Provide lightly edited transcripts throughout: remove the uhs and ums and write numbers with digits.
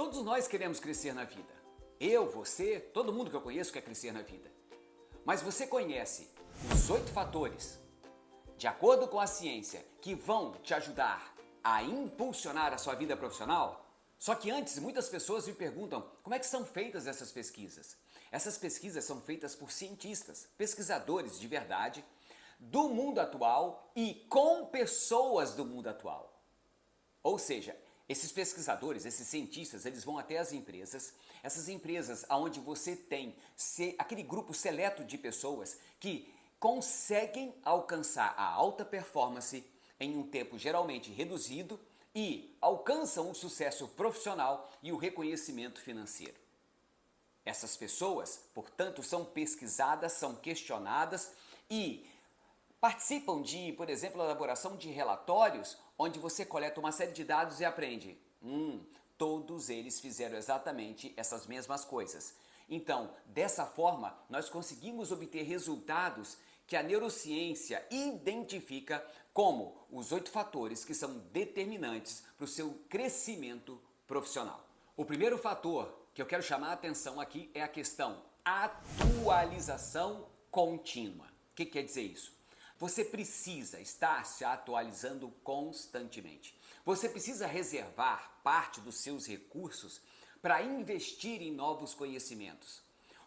Todos nós queremos crescer na vida. Eu, você, todo mundo que eu conheço quer crescer na vida. Mas você conhece os 8 fatores, de acordo com a ciência, que vão te ajudar a impulsionar a sua vida profissional? Só que antes, muitas pessoas me perguntam como é que são feitas essas pesquisas. Essas pesquisas são feitas por cientistas, pesquisadores de verdade, do mundo atual e com pessoas do mundo atual. Ou seja, esses pesquisadores, esses cientistas, eles vão até as empresas, essas empresas onde você tem aquele grupo seleto de pessoas que conseguem alcançar a alta performance em um tempo geralmente reduzido e alcançam o sucesso profissional e o reconhecimento financeiro. Essas pessoas, portanto, são pesquisadas, são questionadas e participam de, por exemplo, elaboração de relatórios onde você coleta uma série de dados e aprende. Todos eles fizeram exatamente essas mesmas coisas. Então, dessa forma, nós conseguimos obter resultados que a neurociência identifica como os 8 fatores que são determinantes para o seu crescimento profissional. O primeiro fator que eu quero chamar a atenção aqui é a questão atualização contínua. O que quer dizer isso? Você precisa estar se atualizando constantemente. Você precisa reservar parte dos seus recursos para investir em novos conhecimentos.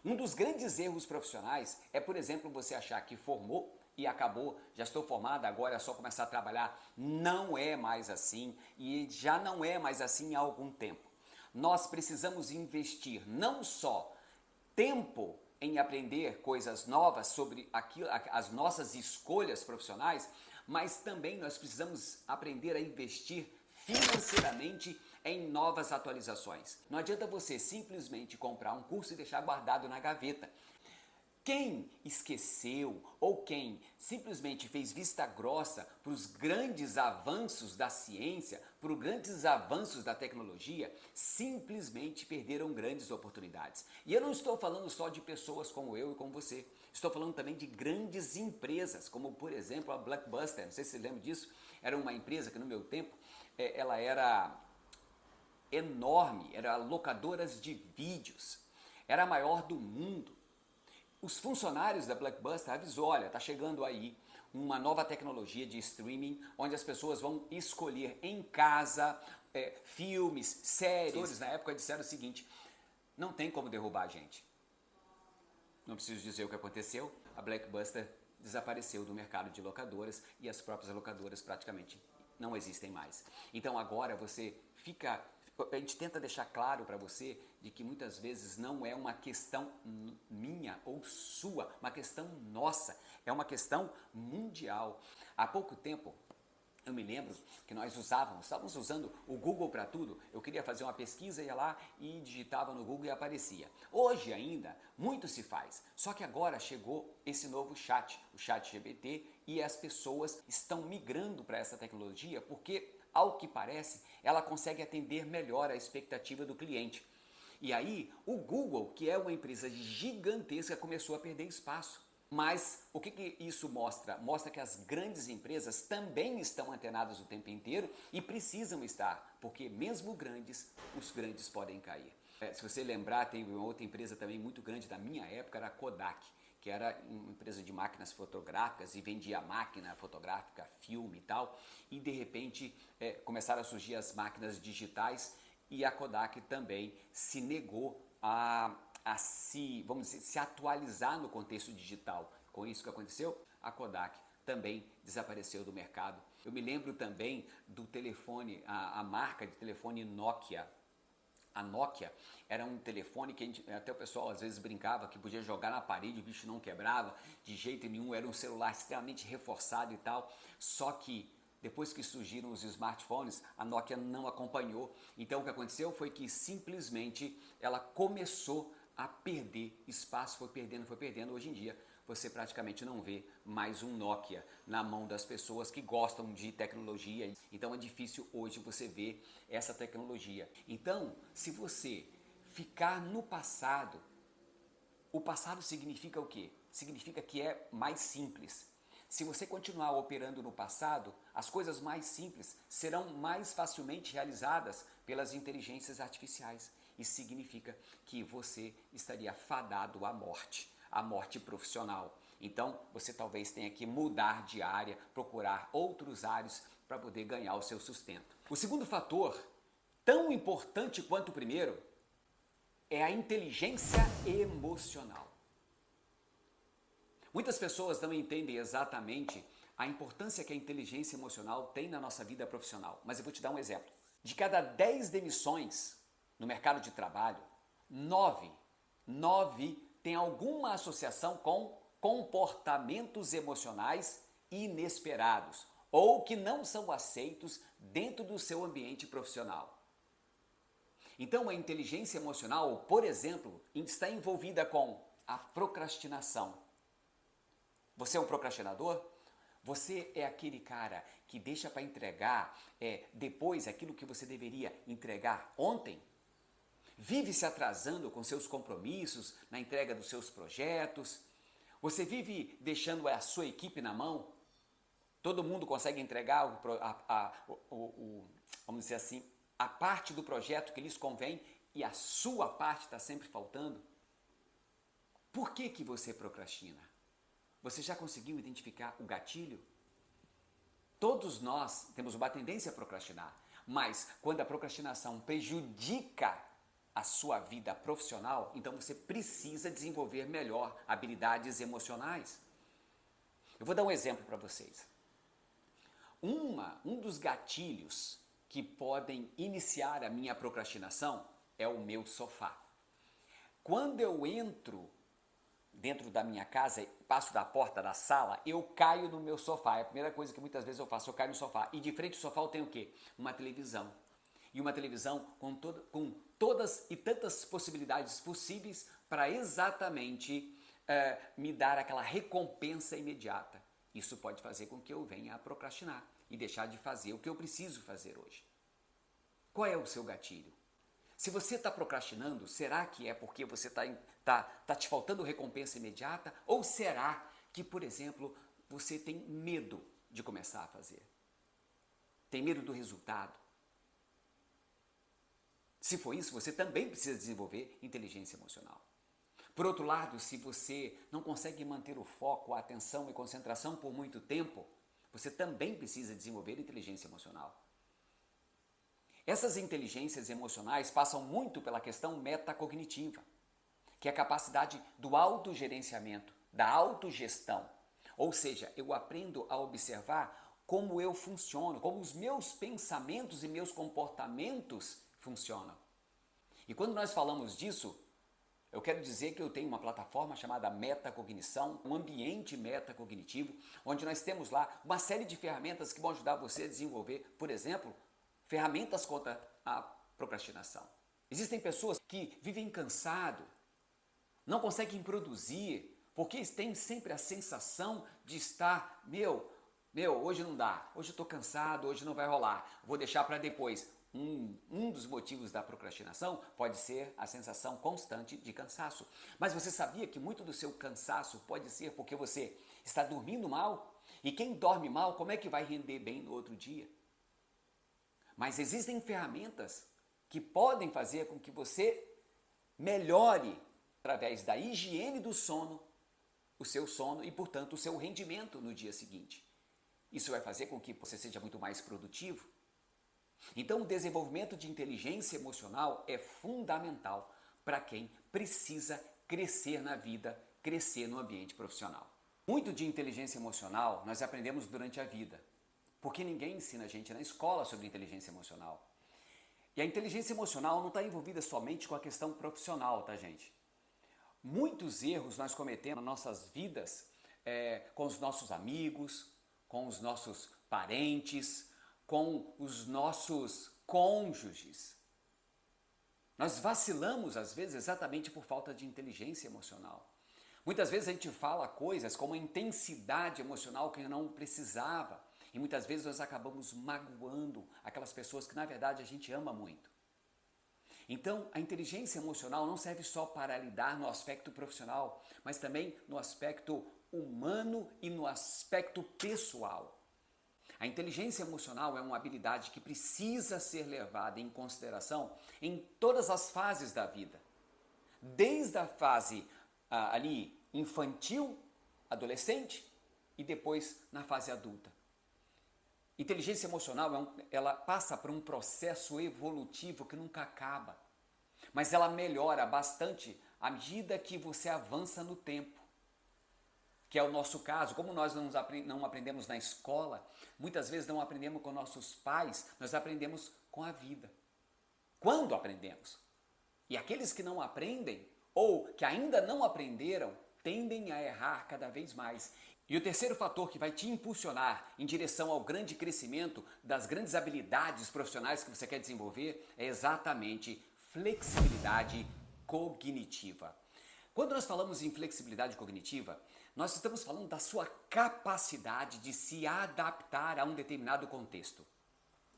Um dos grandes erros profissionais é, por exemplo, você achar que formou e acabou, já estou formada, agora é só começar a trabalhar. Não é mais assim e já não é mais assim há algum tempo. Nós precisamos investir não só tempo em aprender coisas novas sobre as nossas escolhas profissionais, mas também nós precisamos aprender a investir financeiramente em novas atualizações. Não adianta você simplesmente comprar um curso e deixar guardado na gaveta. Quem esqueceu ou quem simplesmente fez vista grossa para os grandes avanços da ciência, para os grandes avanços da tecnologia, simplesmente perderam grandes oportunidades. E eu não estou falando só de pessoas como eu e como você. Estou falando também de grandes empresas, como por exemplo a Blockbuster. Não sei se você lembra disso. Era uma empresa que no meu tempo ela era enorme, era locadoras de vídeos. Era a maior do mundo. Os funcionários da Blockbuster avisou, olha, tá chegando aí uma nova tecnologia de streaming, onde as pessoas vão escolher em casa filmes, séries. Na época disseram o seguinte, não tem como derrubar a gente. Não preciso dizer o que aconteceu, a Blockbuster desapareceu do mercado de locadoras e as próprias locadoras praticamente não existem mais. Então agora a gente tenta deixar claro para você de que muitas vezes não é uma questão minha ou sua, uma questão nossa, é uma questão mundial. Há pouco tempo, eu me lembro que nós estávamos usando o Google para tudo. Eu queria fazer uma pesquisa, ia lá e digitava no Google e aparecia. Hoje ainda, muito se faz. Só que agora chegou esse novo chat, o chat GPT, e as pessoas estão migrando para essa tecnologia porque, ao que parece, ela consegue atender melhor a expectativa do cliente. E aí, o Google, que é uma empresa gigantesca, começou a perder espaço. Mas o que isso mostra? Mostra que as grandes empresas também estão antenadas o tempo inteiro e precisam estar, porque mesmo os grandes podem cair. Se você lembrar, tem uma outra empresa também muito grande da minha época, era a Kodak, que era uma empresa de máquinas fotográficas e vendia máquina fotográfica, filme e tal, e de repente começaram a surgir as máquinas digitais e a Kodak também se negou se atualizar no contexto digital. Com isso que aconteceu, a Kodak também desapareceu do mercado. Eu me lembro também do telefone, a marca de telefone Nokia. A Nokia era um telefone que até o pessoal às vezes brincava que podia jogar na parede, o bicho não quebrava de jeito nenhum, era um celular extremamente reforçado e tal. Só que depois que surgiram os smartphones, a Nokia não acompanhou. Então o que aconteceu foi que simplesmente ela começou a perder espaço, foi perdendo. Hoje em dia você praticamente não vê mais um Nokia na mão das pessoas que gostam de tecnologia. Então é difícil hoje você ver essa tecnologia. Então, se você ficar no passado, o passado significa o quê? Significa que é mais simples. Se você continuar operando no passado, as coisas mais simples serão mais facilmente realizadas pelas inteligências artificiais. Isso significa que você estaria fadado à morte profissional. Então, você talvez tenha que mudar de área, procurar outros áreas para poder ganhar o seu sustento. O segundo fator, tão importante quanto o primeiro, é a inteligência emocional. Muitas pessoas não entendem exatamente a importância que a inteligência emocional tem na nossa vida profissional. Mas eu vou te dar um exemplo. De cada 10 demissões no mercado de trabalho, 9 tem alguma associação com comportamentos emocionais inesperados ou que não são aceitos dentro do seu ambiente profissional. Então, a inteligência emocional, por exemplo, está envolvida com a procrastinação. Você é um procrastinador? Você é aquele cara que deixa para entregar depois aquilo que você deveria entregar ontem? Vive se atrasando com seus compromissos na entrega dos seus projetos? Você vive deixando a sua equipe na mão? Todo mundo consegue entregar vamos dizer assim, a parte do projeto que lhes convém e a sua parte está sempre faltando? Por que você procrastina? Você já conseguiu identificar o gatilho? Todos nós temos uma tendência a procrastinar, mas quando a procrastinação prejudica a sua vida profissional, então você precisa desenvolver melhor habilidades emocionais. Eu vou dar um exemplo para vocês. Um dos gatilhos que podem iniciar a minha procrastinação é o meu sofá. Quando eu entro dentro da minha casa, passo da porta da sala, eu caio no meu sofá. É a primeira coisa que muitas vezes eu faço, eu caio no sofá. E de frente ao sofá eu tenho o quê? Uma televisão. E uma televisão com todas e tantas possibilidades possíveis para exatamente me dar aquela recompensa imediata. Isso pode fazer com que eu venha a procrastinar e deixar de fazer o que eu preciso fazer hoje. Qual é o seu gatilho? Se você está procrastinando, será que é porque você está te faltando recompensa imediata? Ou será que, por exemplo, você tem medo de começar a fazer? Tem medo do resultado? Se for isso, você também precisa desenvolver inteligência emocional. Por outro lado, se você não consegue manter o foco, a atenção e concentração por muito tempo, você também precisa desenvolver inteligência emocional. Essas inteligências emocionais passam muito pela questão metacognitiva, que é a capacidade do autogerenciamento, da autogestão. Ou seja, eu aprendo a observar como eu funciono, como os meus pensamentos e meus comportamentos funcionam. E quando nós falamos disso, eu quero dizer que eu tenho uma plataforma chamada Metacognição, um ambiente metacognitivo, onde nós temos lá uma série de ferramentas que vão ajudar você a desenvolver, por exemplo, ferramentas contra a procrastinação. Existem pessoas que vivem cansado, não conseguem produzir, porque têm sempre a sensação de estar, hoje não dá, hoje eu estou cansado, hoje não vai rolar, vou deixar para depois. Um dos motivos da procrastinação pode ser a sensação constante de cansaço. Mas você sabia que muito do seu cansaço pode ser porque você está dormindo mal? E quem dorme mal, como é que vai render bem no outro dia? Mas existem ferramentas que podem fazer com que você melhore, através da higiene do sono, o seu sono e, portanto, o seu rendimento no dia seguinte. Isso vai fazer com que você seja muito mais produtivo. Então, o desenvolvimento de inteligência emocional é fundamental para quem precisa crescer na vida, crescer no ambiente profissional. Muito de inteligência emocional nós aprendemos durante a vida, porque ninguém ensina a gente na escola sobre inteligência emocional. E a inteligência emocional não está envolvida somente com a questão profissional, tá, gente? Muitos erros nós cometemos nas nossas vidas com os nossos amigos, com os nossos parentes, com os nossos cônjuges. Nós vacilamos, às vezes, exatamente por falta de inteligência emocional. Muitas vezes a gente fala coisas com uma intensidade emocional que não precisava. E muitas vezes nós acabamos magoando aquelas pessoas que, na verdade, a gente ama muito. Então, a inteligência emocional não serve só para lidar no aspecto profissional, mas também no aspecto humano e no aspecto pessoal. A inteligência emocional é uma habilidade que precisa ser levada em consideração em todas as fases da vida. Desde a fase ali infantil, adolescente e depois na fase adulta. Inteligência emocional ela passa por um processo evolutivo que nunca acaba, mas ela melhora bastante à medida que você avança no tempo, que é o nosso caso. Como nós não aprendemos na escola, muitas vezes não aprendemos com nossos pais, nós aprendemos com a vida. Quando aprendemos? E aqueles que não aprendem, ou que ainda não aprenderam, tendem a errar cada vez mais. E o terceiro fator que vai te impulsionar em direção ao grande crescimento das grandes habilidades profissionais que você quer desenvolver é exatamente flexibilidade cognitiva. Quando nós falamos em flexibilidade cognitiva, nós estamos falando da sua capacidade de se adaptar a um determinado contexto.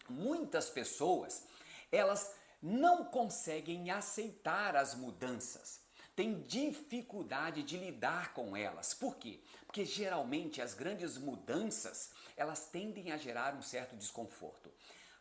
Muitas pessoas, elas não conseguem aceitar as mudanças, têm dificuldade de lidar com elas. Por quê? Porque geralmente as grandes mudanças, elas tendem a gerar um certo desconforto.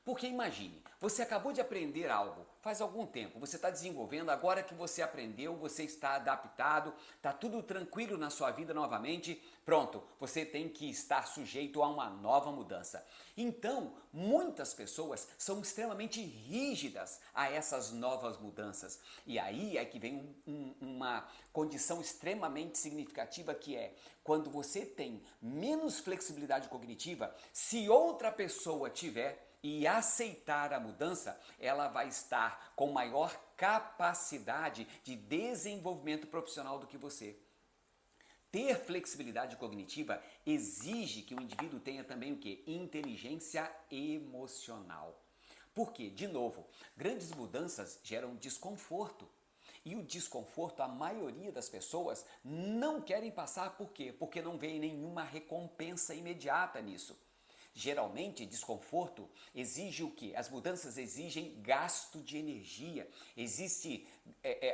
Porque imagine, você acabou de aprender algo, faz algum tempo, você está desenvolvendo, agora que você aprendeu, você está adaptado, está tudo tranquilo na sua vida novamente, pronto, você tem que estar sujeito a uma nova mudança. Então, muitas pessoas são extremamente rígidas a essas novas mudanças. E aí é que vem uma condição extremamente significativa, que é quando você tem menos flexibilidade cognitiva, se outra pessoa tiver e aceitar a mudança, ela vai estar com maior capacidade de desenvolvimento profissional do que você. Ter flexibilidade cognitiva exige que o indivíduo tenha também o quê? Inteligência emocional. Por quê? De novo, grandes mudanças geram desconforto. E o desconforto, a maioria das pessoas não querem passar. Por quê? Porque não vê nenhuma recompensa imediata nisso. Geralmente, desconforto exige o quê? As mudanças exigem gasto de energia, existe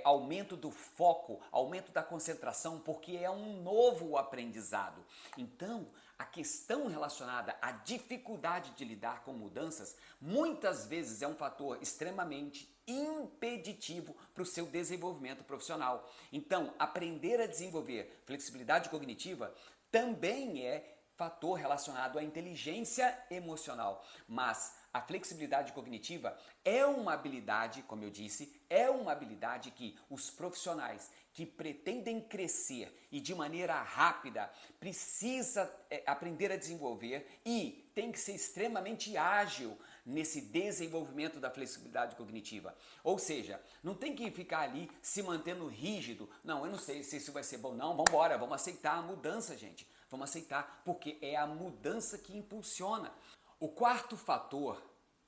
aumento do foco, aumento da concentração, porque é um novo aprendizado. Então, a questão relacionada à dificuldade de lidar com mudanças, muitas vezes é um fator extremamente impeditivo para o seu desenvolvimento profissional. Então, aprender a desenvolver flexibilidade cognitiva também é fator relacionado à inteligência emocional, mas a flexibilidade cognitiva é uma habilidade, como eu disse, é uma habilidade que os profissionais que pretendem crescer e de maneira rápida precisa aprender a desenvolver, e tem que ser extremamente ágil nesse desenvolvimento da flexibilidade cognitiva. Ou seja, não tem que ficar ali se mantendo rígido. Não, eu não sei se isso vai ser bom. Não, vamos embora, vamos aceitar a mudança, gente. Vamos aceitar, porque é a mudança que impulsiona. O quarto fator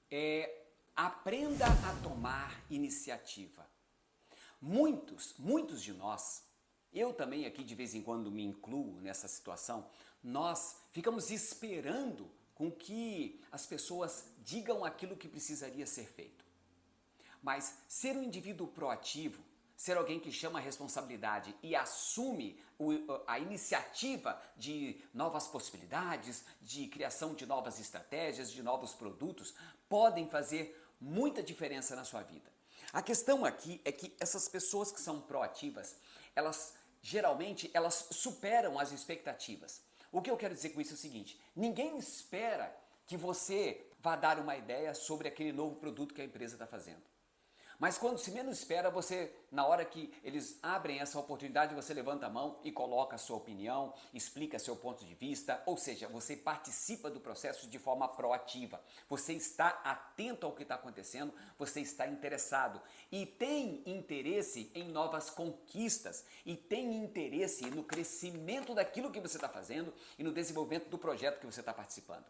é: aprenda a tomar iniciativa. Muitos de nós, eu também aqui de vez em quando me incluo nessa situação, nós ficamos esperando com que as pessoas digam aquilo que precisaria ser feito. Mas ser um indivíduo proativo, ser alguém que chama a responsabilidade e assume a iniciativa de novas possibilidades, de criação de novas estratégias, de novos produtos, podem fazer muita diferença na sua vida. A questão aqui é que essas pessoas que são proativas, elas geralmente superam as expectativas. O que eu quero dizer com isso é o seguinte: ninguém espera que você vá dar uma ideia sobre aquele novo produto que a empresa está fazendo. Mas quando se menos espera, você, na hora que eles abrem essa oportunidade, você levanta a mão e coloca a sua opinião, explica seu ponto de vista, ou seja, você participa do processo de forma proativa. Você está atento ao que está acontecendo, você está interessado e tem interesse em novas conquistas e tem interesse no crescimento daquilo que você está fazendo e no desenvolvimento do projeto que você está participando.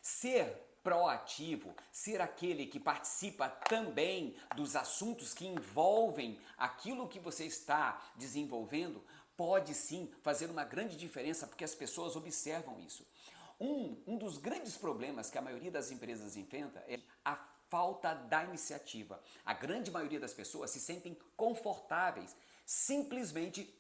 Ser proativo, ser aquele que participa também dos assuntos que envolvem aquilo que você está desenvolvendo, pode sim fazer uma grande diferença, porque as pessoas observam isso. Um dos grandes problemas que a maioria das empresas enfrenta é a falta da iniciativa. A grande maioria das pessoas se sentem confortáveis simplesmente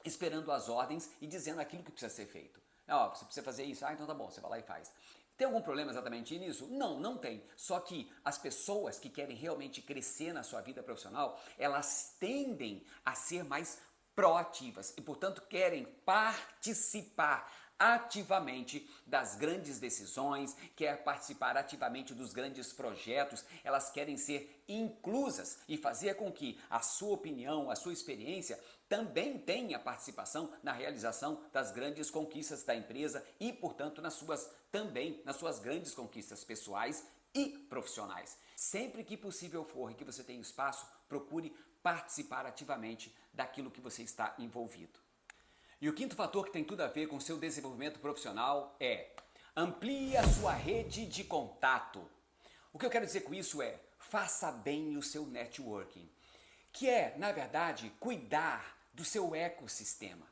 esperando as ordens e dizendo aquilo que precisa ser feito. Ó, você precisa fazer isso, então tá bom, você vai lá e faz. Tem algum problema exatamente nisso? Não, não tem. Só que as pessoas que querem realmente crescer na sua vida profissional, elas tendem a ser mais proativas e, portanto, querem participar ativamente das grandes decisões, quer participar ativamente dos grandes projetos, elas querem ser inclusas e fazer com que a sua opinião, a sua experiência também tenha participação na realização das grandes conquistas da empresa e, portanto, também nas suas grandes conquistas pessoais e profissionais. Sempre que possível for e que você tenha espaço, procure participar ativamente daquilo que você está envolvido. E o quinto fator que tem tudo a ver com o seu desenvolvimento profissional é: amplie a sua rede de contato. O que eu quero dizer com isso é: faça bem o seu networking, que é, na verdade, cuidar do seu ecossistema.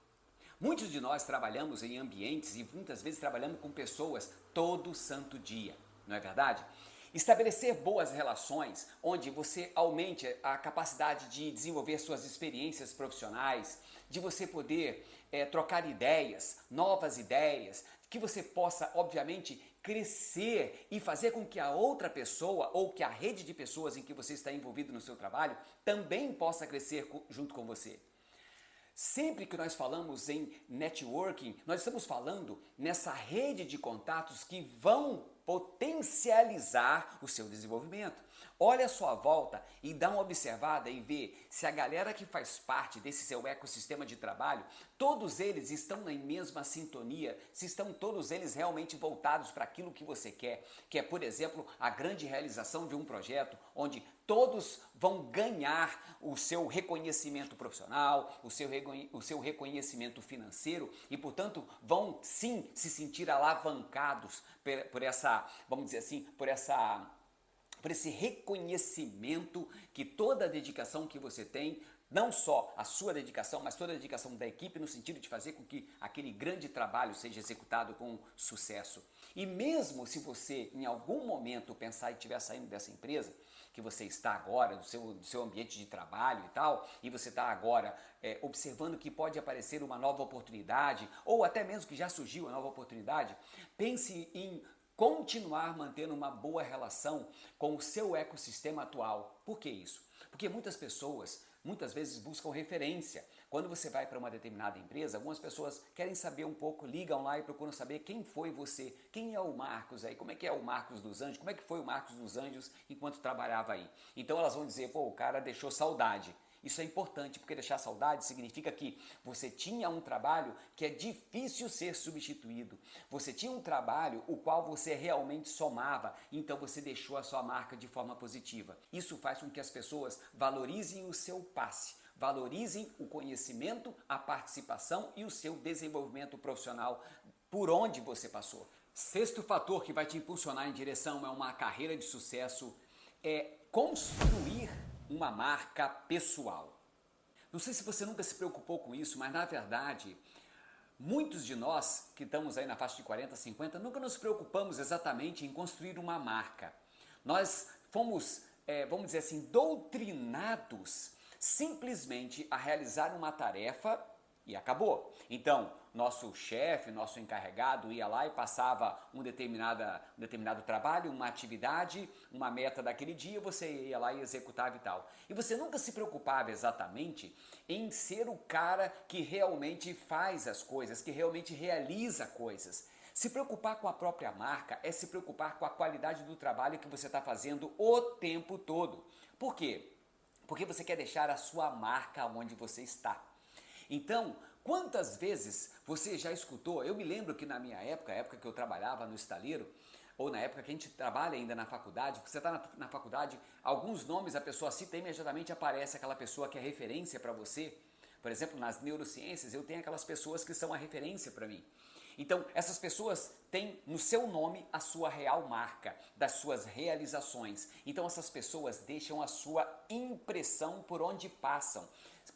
Muitos de nós trabalhamos em ambientes e muitas vezes trabalhamos com pessoas todo santo dia, não é verdade? Estabelecer boas relações, onde você aumente a capacidade de desenvolver suas experiências profissionais, de você poder trocar ideias, novas ideias, que você possa, obviamente, crescer e fazer com que a outra pessoa ou que a rede de pessoas em que você está envolvido no seu trabalho também possa crescer junto com você. Sempre que nós falamos em networking, nós estamos falando nessa rede de contatos que vão potencializar o seu desenvolvimento. Olha a sua volta e dá uma observada e vê se a galera que faz parte desse seu ecossistema de trabalho, todos eles estão na mesma sintonia, se estão todos eles realmente voltados para aquilo que você quer, que é, por exemplo, a grande realização de um projeto onde todos vão ganhar o seu reconhecimento profissional, o seu reconhecimento financeiro e, portanto, vão sim se sentir alavancados por essa, vamos dizer assim, por esse reconhecimento que toda a dedicação que você tem, não só a sua dedicação, mas toda a dedicação da equipe no sentido de fazer com que aquele grande trabalho seja executado com sucesso. E mesmo se você em algum momento pensar em estiver saindo dessa empresa, que você está agora, do seu ambiente de trabalho e tal, e você está agora observando que pode aparecer uma nova oportunidade, ou até mesmo que já surgiu uma nova oportunidade, pense em continuar mantendo uma boa relação com o seu ecossistema atual. Por que isso? Porque muitas pessoas, muitas vezes buscam referência. Quando você vai para uma determinada empresa, algumas pessoas querem saber um pouco, ligam lá e procuram saber quem foi você, quem é o Marcos aí, como é que é o Marcos dos Anjos, como é que foi o Marcos dos Anjos enquanto trabalhava aí. Então elas vão dizer, pô, o cara deixou saudade. Isso é importante, porque deixar saudade significa que você tinha um trabalho que é difícil ser substituído. Você tinha um trabalho o qual você realmente somava, então você deixou a sua marca de forma positiva. Isso faz com que as pessoas valorizem o seu passe, valorizem o conhecimento, a participação e o seu desenvolvimento profissional por onde você passou. Sexto fator que vai te impulsionar em direção a uma carreira de sucesso é construir uma marca pessoal. Não sei se você nunca se preocupou com isso, mas na verdade, muitos de nós que estamos aí na faixa de 40, 50, nunca nos preocupamos exatamente em construir uma marca. Nós fomos, vamos dizer assim, doutrinados simplesmente a realizar uma tarefa e acabou. Então, nosso chefe, nosso encarregado ia lá e passava um determinado trabalho, uma atividade, uma meta daquele dia, você ia lá e executava e tal. E você nunca se preocupava exatamente em ser o cara que realmente faz as coisas, que realmente realiza coisas. Se preocupar com a própria marca é se preocupar com a qualidade do trabalho que você está fazendo o tempo todo. Por quê? Porque você quer deixar a sua marca onde você está. Então, quantas vezes você já escutou? Eu me lembro que na minha época, a época que eu trabalhava no estaleiro, ou na época que a gente trabalha ainda na faculdade, você está na faculdade, alguns nomes a pessoa cita e imediatamente aparece aquela pessoa que é referência para você. Por exemplo, nas neurociências, eu tenho aquelas pessoas que são a referência para mim. Então, essas pessoas têm no seu nome a sua real marca, das suas realizações. Então, essas pessoas deixam a sua impressão por onde passam.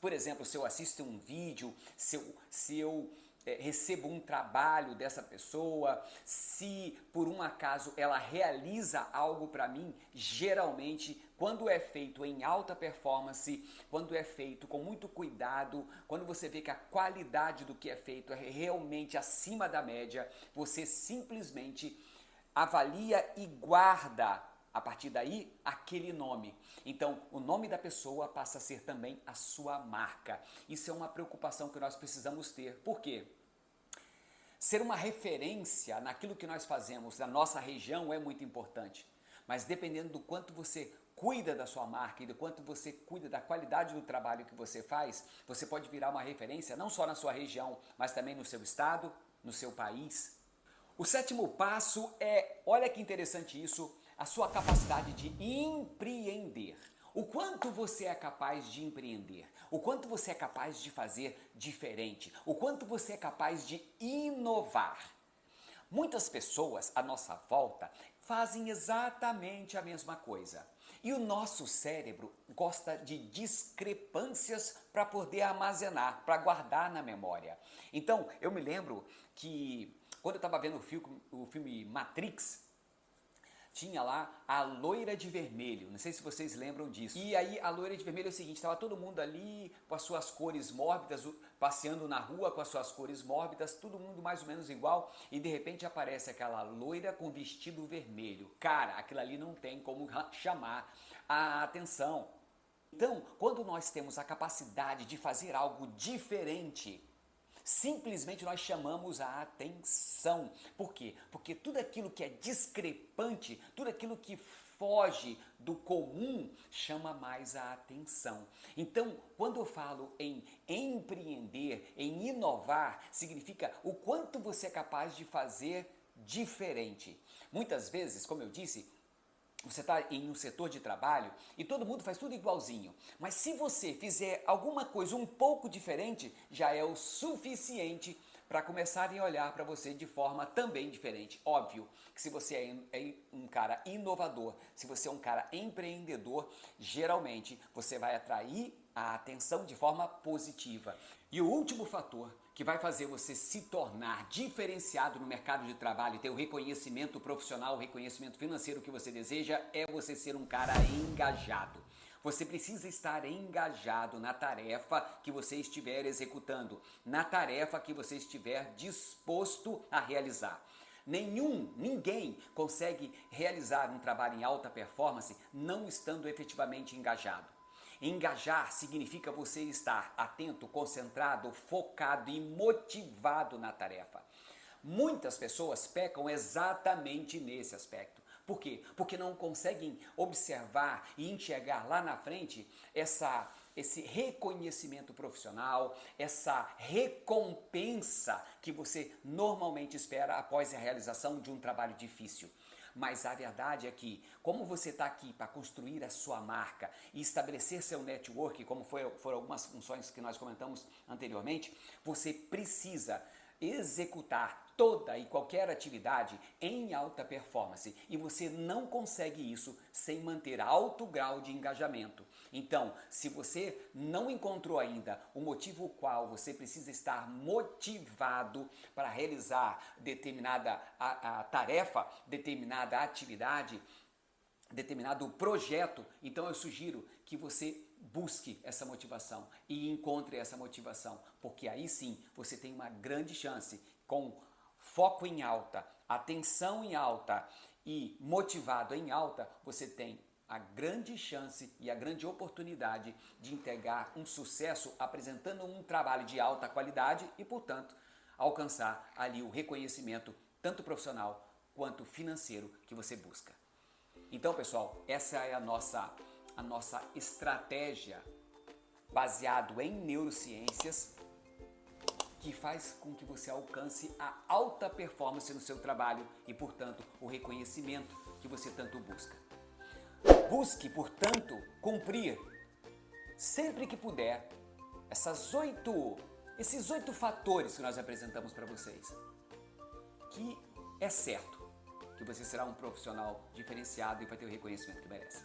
Por exemplo, se eu assisto um vídeo, se eu recebo um trabalho dessa pessoa, se por um acaso ela realiza algo para mim, geralmente quando é feito em alta performance, quando é feito com muito cuidado, quando você vê que a qualidade do que é feito é realmente acima da média, você simplesmente avalia e guarda, a partir daí, aquele nome. Então, o nome da pessoa passa a ser também a sua marca. Isso é uma preocupação que nós precisamos ter. Por quê? Ser uma referência naquilo que nós fazemos na nossa região é muito importante. Mas dependendo do quanto você cuida da sua marca e do quanto você cuida da qualidade do trabalho que você faz, você pode virar uma referência não só na sua região, mas também no seu estado, no seu país. O sétimo passo é, olha que interessante isso, a sua capacidade de empreender. O quanto você é capaz de empreender, o quanto você é capaz de fazer diferente, o quanto você é capaz de inovar. Muitas pessoas à nossa volta fazem exatamente a mesma coisa. E o nosso cérebro gosta de discrepâncias para poder armazenar, para guardar na memória. Então, eu me lembro que quando eu estava vendo o filme Matrix, tinha lá a loira de vermelho, não sei se vocês lembram disso. E aí a loira de vermelho é o seguinte, estava todo mundo ali com as suas cores mórbidas, passeando na rua com as suas cores mórbidas, todo mundo mais ou menos igual, e de repente aparece aquela loira com vestido vermelho. Cara, aquilo ali não tem como chamar a atenção. Então, quando nós temos a capacidade de fazer algo diferente, simplesmente nós chamamos a atenção. Por quê? Porque tudo aquilo que é discrepante, tudo aquilo que foge do comum, chama mais a atenção. Então, quando eu falo em empreender, em inovar, significa o quanto você é capaz de fazer diferente. Muitas vezes, como eu disse, você está em um setor de trabalho e todo mundo faz tudo igualzinho. Mas se você fizer alguma coisa um pouco diferente, já é o suficiente para começarem a olhar para você de forma também diferente. Óbvio que se você é um cara inovador, se você é um cara empreendedor, geralmente você vai atrair a atenção de forma positiva. E o último fator que vai fazer você se tornar diferenciado no mercado de trabalho e ter o reconhecimento profissional, o reconhecimento financeiro que você deseja, é você ser um cara engajado. Você precisa estar engajado na tarefa que você estiver executando, na tarefa que você estiver disposto a realizar. Ninguém consegue realizar um trabalho em alta performance não estando efetivamente engajado. Engajar significa você estar atento, concentrado, focado e motivado na tarefa. Muitas pessoas pecam exatamente nesse aspecto. Por quê? Porque não conseguem observar e enxergar lá na frente esse reconhecimento profissional, essa recompensa que você normalmente espera após a realização de um trabalho difícil. Mas a verdade é que, como você está aqui para construir a sua marca e estabelecer seu network, como foram algumas funções que nós comentamos anteriormente, você precisa executar toda e qualquer atividade em alta performance e você não consegue isso sem manter alto grau de engajamento. Então, se você não encontrou ainda o motivo qual você precisa estar motivado para realizar determinada a tarefa, determinada atividade, determinado projeto, então eu sugiro que você busque essa motivação e encontre essa motivação, porque aí sim você tem uma grande chance, com foco em alta, atenção em alta e motivado em alta, você tem a grande chance e a grande oportunidade de entregar um sucesso apresentando um trabalho de alta qualidade e, portanto, alcançar ali o reconhecimento tanto profissional quanto financeiro que você busca. Então, pessoal, essa é a nossa estratégia baseado em neurociências que faz com que você alcance a alta performance no seu trabalho e, portanto, o reconhecimento que você tanto busca. Busque, portanto, cumprir sempre que puder esses 8 fatores que nós apresentamos para vocês, que é certo que você será um profissional diferenciado e vai ter o reconhecimento que merece.